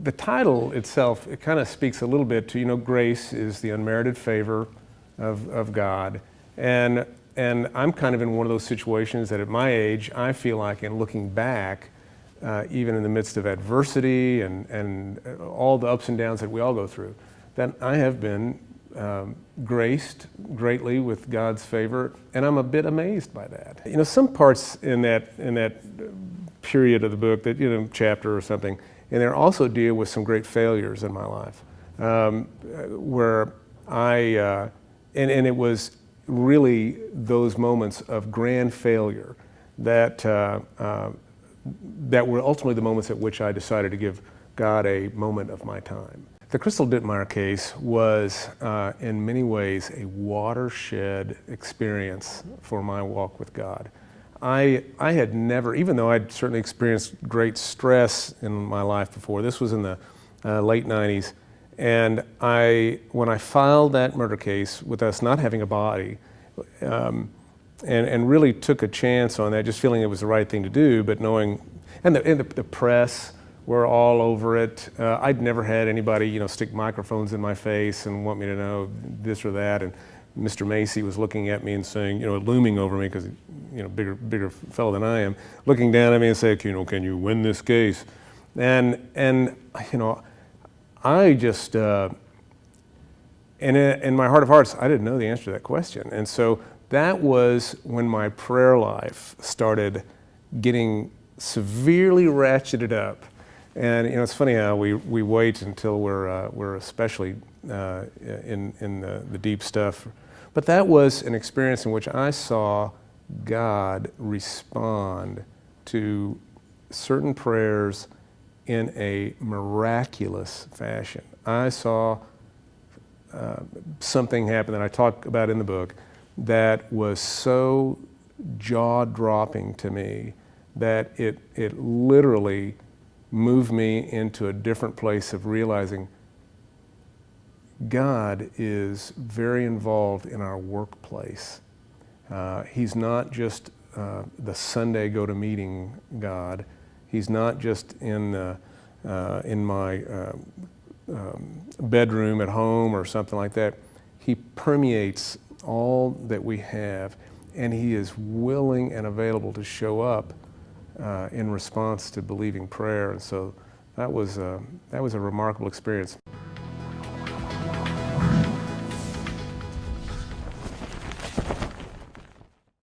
the title itself, it kind of speaks a little bit to, grace is the unmerited favor of God. And I'm kind of in one of those situations that at my age, I feel like in looking back, even in the midst of adversity and all the ups and downs that we all go through, that I have been graced greatly with God's favor, and I'm a bit amazed by that. Some parts in that period of the book, that chapter or something, and there also deal with some great failures in my life, where and it was really those moments of grand failure that were ultimately the moments at which I decided to give God a moment of my time. The Crystal Dittmeyer case was, in many ways, a watershed experience for my walk with God. I had never, even though I'd certainly experienced great stress in my life before, this was in the late 90s, and when I filed that murder case with us not having a body, and really took a chance on that, just feeling it was the right thing to do, but knowing, and the press were all over it. I'd never had anybody, stick microphones in my face and want me to know this or that. And Mr. Macy was looking at me and saying, looming over me, because, bigger fellow than I am, looking down at me and saying, can you win this case? And I just, and in my heart of hearts, I didn't know the answer to that question. And so that was when my prayer life started getting severely ratcheted up. And it's funny how we wait until we're especially in the deep stuff. But that was an experience in which I saw God respond to certain prayers in a miraculous fashion. I saw something happen that I talk about in the book that was so jaw-dropping to me that it literally moved me into a different place of realizing God is very involved in our workplace. He's not just the Sunday go-to-meeting God. He's not just in my bedroom at home or something like that. He permeates all that we have, and He is willing and available to show up in response to believing prayer. And so that was a remarkable experience.